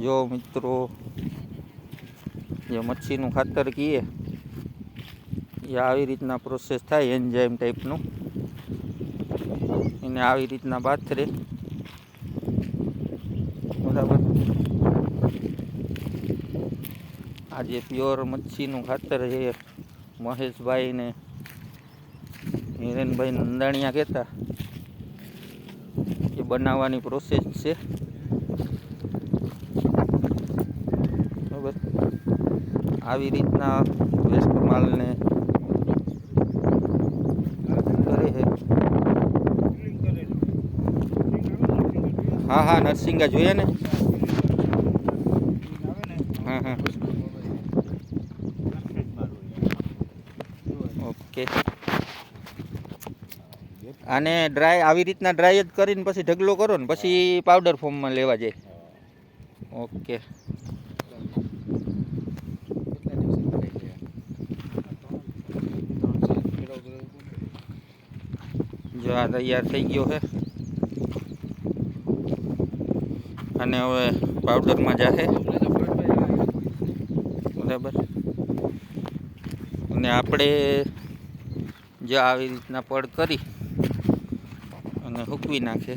જો મિત્રો, જે મચ્છીનું ખાતર કહીએ એ આવી રીતના પ્રોસેસ થાય, એન્ઝાઇમ ટાઈપનું. એને આવી રીતના પાથરે, બરાબર. આ જે પ્યોર મચ્છીનું ખાતર છે, મહેશભાઈ ને હિરેનભાઈ નંદાણીયા કહેતા, એ બનાવવાની પ્રોસેસ છે, બરાબર. આવી રીતના વેસ્ટ માલને કરે છે. હા હા, નરસિંગા જોઈએ ને. હા હા, ઓકે. આને ડ્રાય આવી રીતના ડ્રાય જ કરીને પછી ઢગલો કરો ને પછી પાવડર ફોર્મમાં લેવા જાય. ઓકે. જો આ તૈયાર થઈ ગયો છે, અને હવે પાવડરમાં જાશે, બરાબર. અને આપણે જો આવી રીતના પડ કરી અને સૂકવી નાખે,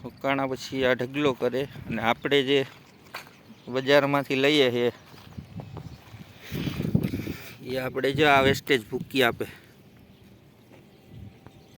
સુકાણા પછી આ ઢગલો કરે, અને આપણે જે બજારમાંથી લઈએ છીએ એ આપણે જો આ વેસ્ટેજ ભૂકી આપે.